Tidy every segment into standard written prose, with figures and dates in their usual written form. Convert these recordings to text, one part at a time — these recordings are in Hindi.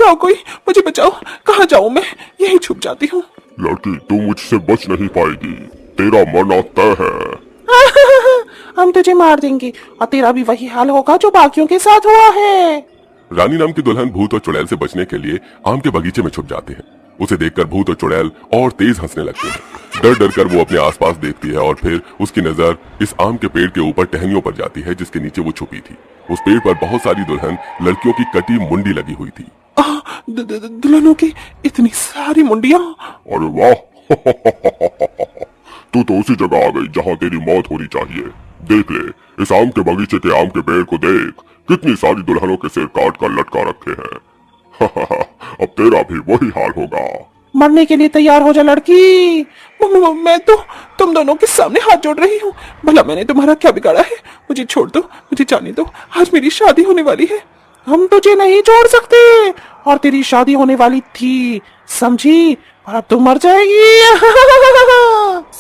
बचाओ कोई, मुझे बचाओ। कहाँ जाऊं मैं, यहीं छुप जाती हूँ। लड़की तू मुझसे बच नहीं पाएगी, तेरा मरना तय है। हम तुझे मार देंगे और तेरा भी वही हाल होगा जो बाकियों के साथ हुआ है। रानी नाम की दुल्हन भूत और चुड़ैल से बचने के लिए आम के बगीचे में छुप जाते हैं। उसे देखकर भूत और चुड़ैल और तेज हंसने लगते हैं। डर डर कर वो अपने आसपास देखती है और फिर उसकी नजर इस आम के पेड़ के ऊपर टहनियों पर जाती है जिसके नीचे वो छुपी थी। उस पेड़ पर बहुत सारी दुल्हन लड़कियों की कटी मुंडी लगी हुई थी। दुल्हनों की इतनी सारी मुंडियां। अरे वाह तू तो उसी जगह आ गई जहाँ तेरी मौत होनी चाहिए। देख ले, इस आम के बगीचे के आम के पेड़ को देख, कितनी सारी दुल्हनों के सिर काट कर लटका रखे हैं। अब तेरा भी वही हाल होगा। मरने के लिए तैयार हो जा लड़की। मैं तो तुम दोनों के सामने हाथ जोड़ रही हूँ। भला मैंने तुम्हारा क्या बिगाड़ा है? मुझे छोड़ दो, मुझे जाने दो। आज मेरी शादी होने वाली है। हम तुझे नहीं छोड़ सकते। और तेरी शादी होने वाली थी, समझी? और अब तू मर जाएगी।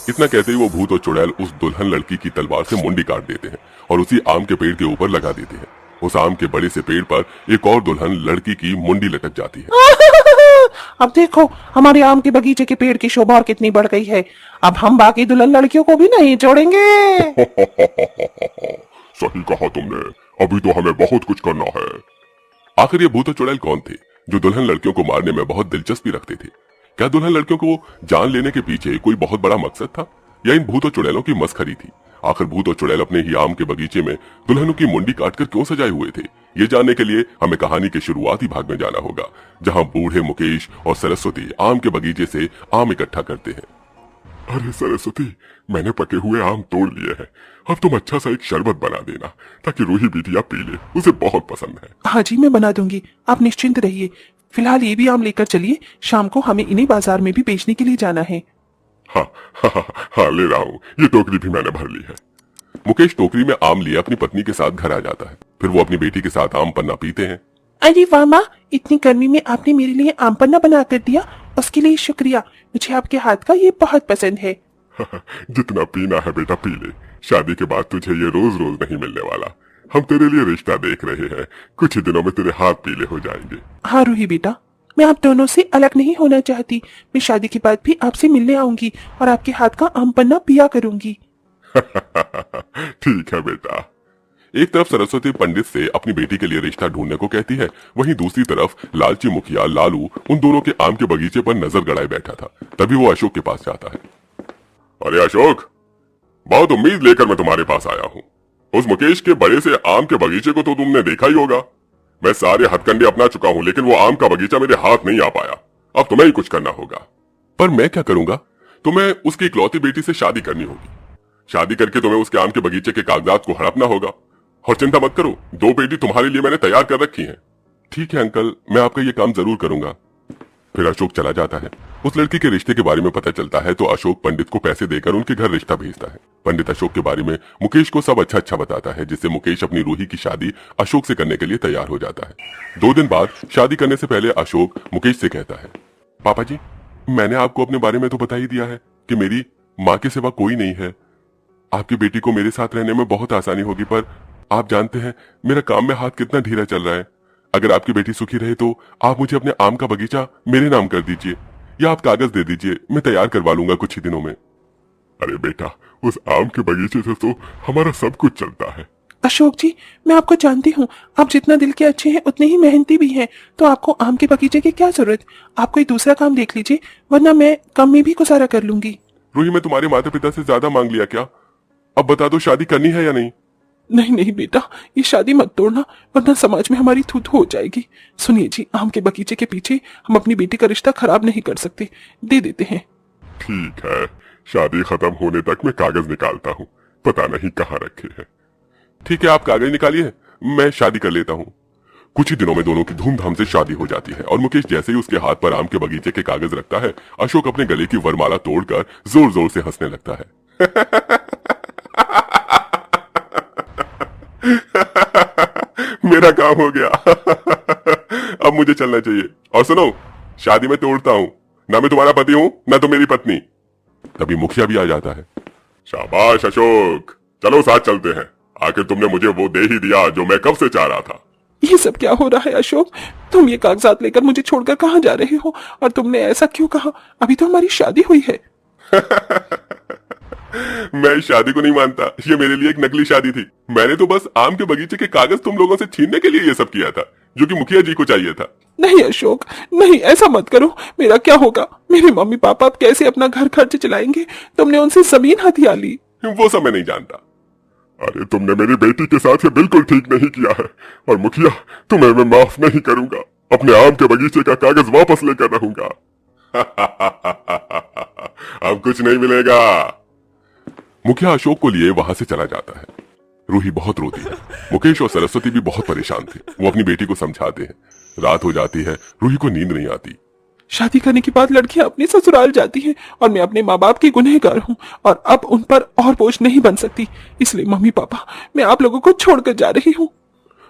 इतना कहते ही वो भूत और चुड़ैल उस दुल्हन लड़की की तलवार से मुंडी काट देते हैं और उसी आम के पेड़ के ऊपर लगा देते हैं। उस आम के बड़े से पेड़ पर एक और दुल्हन लड़की की मुंडी लटक जाती है। अब देखो हमारे आम के बगीचे के पेड़ की शोभा और कितनी बढ़ गई है। अब हम बाकी दुल्हन लड़कियों को भी नहीं छोड़ेंगे। सही कहा तुमने, अभी तो हमें बहुत कुछ करना है। आखिर ये भूत और चुड़ैल कौन थे जो दुल्हन लड़कियों को मारने में बहुत दिलचस्पी रखते थे? क्या दुल्हन लड़कियों को जान लेने के पीछे कोई बहुत बड़ा मकसद था या इन भूत और चुड़ैलों की मस्खरी थी? आखिर भूत और चुड़ैल अपने ही आम के बगीचे में दुल्हनों की मुंडी काटकर क्यों सजाए हुए थे? ये जानने के लिए हमें कहानी के शुरुआती भाग में जाना होगा, जहां बूढ़े मुकेश और सरस्वती आम के बगीचे से आम इकट्ठा करते हैं। अरे सरस्वती, मैंने पके हुए आम तोड़ लिए हैं। अब तुम अच्छा सा एक शरबत बना देना ताकि रूही बिटिया पी ले, उसे बहुत पसंद है। हाँ जी, मैं बना दूंगी, आप निश्चिंत रहिए। फिलहाल ये भी आम लेकर चलिए, शाम को हमें इन्हीं बाजार में भी बेचने के लिए जाना है। हाँ हाँ हाँ, हाँ ले रहा हूँ, ये टोकरी भी मैंने भर ली है। मुकेश टोकरी में आम लिए अपनी पत्नी के साथ घर आ जाता है। फिर वो अपनी बेटी के साथ आम पन्ना पीते हैं। अरे वाह माँ, इतनी गर्मी में आपने मेरे लिए आम पन्ना बना कर दिया, उसके लिए शुक्रिया। मुझे आपके हाथ का ये बहुत पसंद है। जितना पीना है बेटा पी ले, शादी के बाद तुझे ये रोज रोज नहीं मिलने वाला। हम तेरे लिए रिश्ता देख रहे हैं, कुछ ही दिनों में तेरे हाथ पीले हो जाएंगे। हाँ रूही बेटा, मैं आप दोनों से अलग नहीं होना चाहती। मैं शादी के बाद भी आपसे मिलने आऊंगी और आपके हाथ का आम पन्ना पिया करूंगी। ठीक है बेटा। एक तरफ सरस्वती पंडित से अपनी बेटी के लिए रिश्ता ढूंढने को कहती है, वहीं दूसरी तरफ लालची मुखिया लालू उन दोनों के आम के बगीचे पर नजर गड़ाए बैठा था। तभी वो अशोक के पास जाता है। अरे अशोक, बहुत उम्मीद लेकर मैं तुम्हारे पास आया हूँ। उस मुकेश के बड़े से आम के बगीचे को तो तुमने देखा ही होगा। मैं सारे हथकंडे अपना चुका हूँ, लेकिन वो आम का बगीचा मेरे हाथ नहीं आ पाया। अब तुम्हें ही कुछ करना होगा। पर मैं क्या करूंगा? तुम्हें उसकी इकलौती बेटी से शादी करनी होगी। शादी करके तुम्हें उसके आम के बगीचे के कागजात को हड़पना होगा। और चिंता मत करो, 2 बेटी तुम्हारे लिए मैंने तैयार कर रखी हैं। ठीक है अंकल, मैं आपका ये काम जरूर करूंगा। फिर अशोक चला जाता है। उस लड़की के रिश्ते के बारे में पता चलता है तो अशोक पंडित को पैसे देकर उनके घर रिश्ता भेजता है। पंडित अशोक के बारे में मुकेश को सब अच्छा बताता है, जिससे मुकेश अपनी रूही की शादी अशोक से करने के लिए तैयार हो जाता है। 2 दिन बाद शादी करने से पहले अशोक मुकेश से कहता है, पापा जी, मैंने आपको अपने बारे में तो बता ही दिया है कि मेरी माँ के सिवा कोई नहीं है। आपकी बेटी को मेरे साथ रहने में बहुत आसानी होगी, पर आप जानते हैं मेरा काम में हाथ कितना ढीला चल रहा है। अगर आपकी बेटी सुखी रहे तो आप मुझे अपने आम का बगीचा मेरे नाम कर दीजिए, या आप कागज दे दीजिए, मैं तैयार करवा लूंगा कुछ ही दिनों में। अरे बेटा, उस आम के बगीचे से तो हमारा सब कुछ चलता है। अशोक जी, मैं आपको जानती हूँ, आप जितना दिल के अच्छे हैं उतने ही मेहनती भी हैं, तो आपको आम के बगीचे की क्या जरूरत? आप कोई दूसरा काम देख लीजिए, वरना मैं कम में भी गुजारा कर लूंगी। रूही, मैं तुम्हारे माता पिता से ज्यादा मांग लिया क्या? अब बता दो, शादी करनी है या नहीं? नहीं नहीं बेटा, ये शादी मत तोड़ना, वरना समाज में हमारी थू थू हो जाएगी। सुनिए जी, आम के बगीचे के पीछे हम अपनी बेटी का रिश्ता खराब नहीं कर सकते, दे देते हैं। ठीक है, शादी खत्म होने तक मैं कागज निकालता हूँ, पता नहीं कहाँ रखे हैं। ठीक है, आप कागज निकालिए, मैं शादी कर लेता हूँ। कुछ ही दिनों में दोनों की धूमधाम से शादी हो जाती है और मुकेश जैसे ही उसके हाथ पर आम के बगीचे के कागज रखता है, अशोक अपने गले की वरमाला तोड़कर जोर जोर से हंसने लगता है। मेरा काम हो गया। अब मुझे चलना चाहिए। और सुनो, शादी में तोड़ता हूँ, ना मैं तुम्हारा पति हूँ ना तो मेरी पत्नी। तभी मुखिया भी आ जाता है। शाबाश अशोक, चलो साथ चलते हैं। आखिर तुमने मुझे वो दे ही दिया जो मैं कब से चाह रहा था। ये सब क्या हो रहा है अशोक? तुम ये कागजात लेकर मुझे छोड़कर कहाँ जा रहे हो? और तुमने ऐसा क्यों कहा? अभी तो हमारी शादी हुई है। मैं इस शादी को नहीं मानता। ये मेरे लिए एक नकली शादी थी। मैंने तो बस आम के बगीचे के कागज तुम लोगों से छीनने के लिए ये सब किया था, जो कि मुखिया जी को चाहिए था। नहीं अशोक, नहीं, ऐसा मत करो। मेरा क्या होगा? मेरे मम्मी पापा अब कैसे अपना घर खर्च चलाएंगे? तुमने उनसे जमीन हथिया ली। वो सब मैं नहीं जानता। अरे तुमने मेरी बेटी के साथ ये बिल्कुल ठीक नहीं किया है, और मुखिया तुम्हें मैं माफ नहीं करूंगा। अपने आम के बगीचे का कागज वापस लेकर रहूंगा। अब कुछ नहीं मिलेगा। मुखिया अशोक को लिए वहां से चला जाता है। रूही बहुत रोती है। मुकेश और सरस्वती भी बहुत परेशान थे। वो अपनी बेटी को समझाते हैं। रात हो जाती है, रूही को नींद नहीं आती। शादी करने के बाद लड़कियां अपने ससुराल जाती हैं और मैं अपने माँ बाप की गुनहगार हूँ और अब उन पर और बोझ नहीं बन सकती। इसलिए मम्मी पापा, मैं आप लोगों को छोड़कर जा रही हूँ।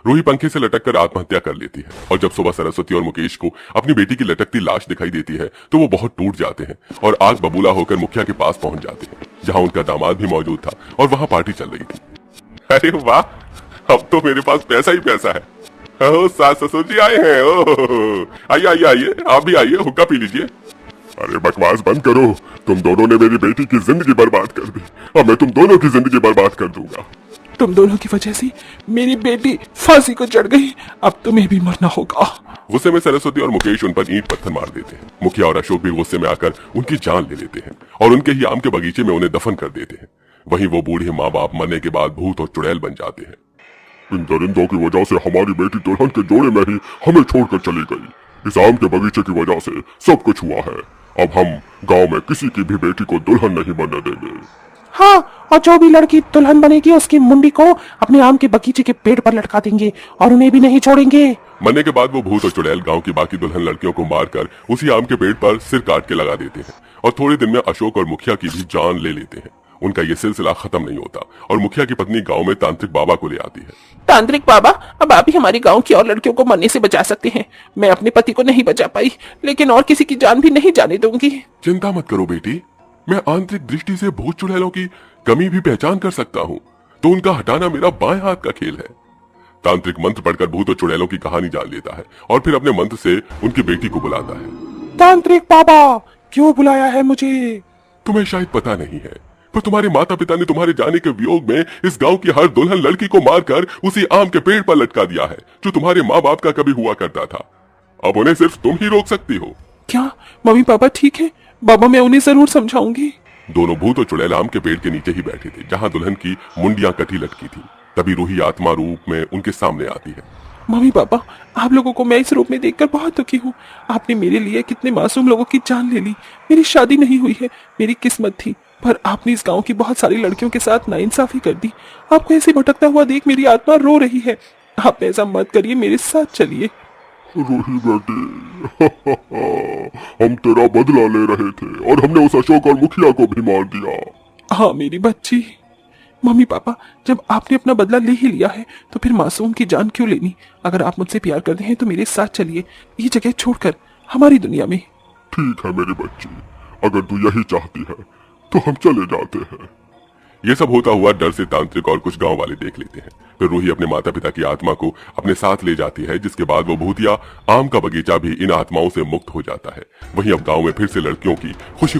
रूही पंखे से लटक कर आत्महत्या कर लेती है और जब सुबह सरस्वती और मुकेश को अपनी बेटी की लटकती लाश दिखाई देती है तो वो बहुत टूट जाते हैं और आग बबूला होकर मुखिया के पास पहुंच जाते हैं, जहां उनका दामाद भी मौजूद था और वहां पार्टी चल रही थी। अरे वाह, अब तो मेरे पास पैसा ही पैसा है। ओह, सास ससुर जी आए हैं। ओह, आइए आइए आइए, आप भी आइए, हुक्का पी लीजिए। अरे बकवास बंद करो। तुम दोनों ने मेरी बेटी की जिंदगी बर्बाद कर दी, और मैं तुम दोनों की जिंदगी बर्बाद कर दूंगा। तुम दोनों की वजह से मेरी बेटी फांसी को चढ़ गई। अब तुम्हें भी मरना होगा। गुस्से में सरस्वती और मुकेश उन पर ईंट पत्थर मार देते हैं। मुखिया और अशोक भी गुस्से में आकर उनकी जान ले लेते हैं और उनके ही आम के बगीचे में उन्हें दफन कर देते हैं। वहीं वो बूढ़े माँ बाप मरने के बाद भूत और चुड़ैल बन जाते हैं। इन दरिंदों की वजह से हमारी बेटी दुल्हन के जोड़े में ही हमें छोड़कर चली गई। इस आम के बगीचे की वजह से सब कुछ हुआ है। अब हम गांव में किसी की भी बेटी को दुल्हन नहीं बनने देंगे। हाँ, और जो भी लड़की दुल्हन बनेगी उसकी मुंडी को अपने आम के बगीचे के पेड़ पर लटका देंगे और उन्हें भी नहीं छोड़ेंगे। मरने के बाद वो भूत और चुड़ैल गांव की बाकी दुल्हन लड़कियों को मारकर उसी आम के पेड़ पर सिर काट के लगा देते हैं और थोड़े दिन में अशोक और मुखिया की भी जान ले लेते हैं। उनका ये सिलसिला खत्म नहीं होता और मुखिया की पत्नी गांव में तांत्रिक बाबा को ले आती है। तांत्रिक बाबा, अब आप ही हमारी गांव की और लड़कियों को मरने से बचा सकते हैं। मैं अपने पति को नहीं बचा पाई, लेकिन और किसी की जान भी नहीं जाने दूंगी। चिंता मत करो बेटी, मैं आंतरिक दृष्टि से भूत चुड़ैलों की कमी भी पहचान कर सकता हूँ, तो उनका हटाना मेरा बाएं हाथ का खेल है। तांत्रिक मंत्र पढ़कर भूत और चुड़ैलों की कहानी जान लेता है और फिर अपने मंत्र से उनकी बेटी को बुलाता है। तांत्रिक बाबा, क्यों बुलाया है मुझे? तुम्हें शायद पता नहीं है, पर तुम्हारे माता पिता ने तुम्हारे जाने के वियोग में इस गांव की हर दुल्हन लड़की को मारकर उसी आम के पेड़ पर लटका दिया है जो तुम्हारे माँ बाप का कभी हुआ करता था। अब उन्हें सिर्फ तुम ही रोक सकती हो। क्या मम्मी पापा ठीक है? बाबा, मैं उन्हें जरूर समझाऊंगी। दोनों भूत और चुड़ैल आम के पेड़ के नीचे ही बैठे थे, जहां दुल्हन की मुंडियां कटी लटकी थी। तभी रूही आत्मा रूप में उनके सामने आती है। मम्मी पापा, आप लोगों को मैं इस रूप में देखकर बहुत दुखी हूँ। आपने मेरे लिए कितने मासूम लोगों की जान ले ली। मेरी शादी नहीं हुई है, मेरी किस्मत थी, पर आपने इस गांव की बहुत सारी लड़कियों के साथ नाइंसाफी कर दी। आपको ऐसे भटकता हुआ देख मेरी आत्मा रो रही है। आप ऐसा मत करिए, मेरे साथ चलिए। रूही बेटी, हम तेरा बदला ले रहे थे और हमने उस अशोक और मुखिया को भी मार दिया। हाँ मेरी बच्ची। मम्मी पापा, जब आपने अपना बदला ले ही लिया है तो फिर मासूम की जान क्यों लेनी? अगर आप मुझसे प्यार करते हैं तो मेरे साथ चलिए, ये जगह छोड़कर हमारी दुनिया में। ठीक है मेरी बच्ची, अगर तू यही चाहती है तो हम चले जाते हैं। ये सब होता हुआ डर से तांत्रिक और कुछ गांव वाले देख लेते हैं। फिर रूही अपने माता पिता की आत्मा को अपने साथ ले जाती है, जिसके बाद वो भूतिया आम का बगीचा भी इन आत्माओं से मुक्त हो जाता है। वहीं अब गांव में फिर से लड़कियों की खुशी खुशी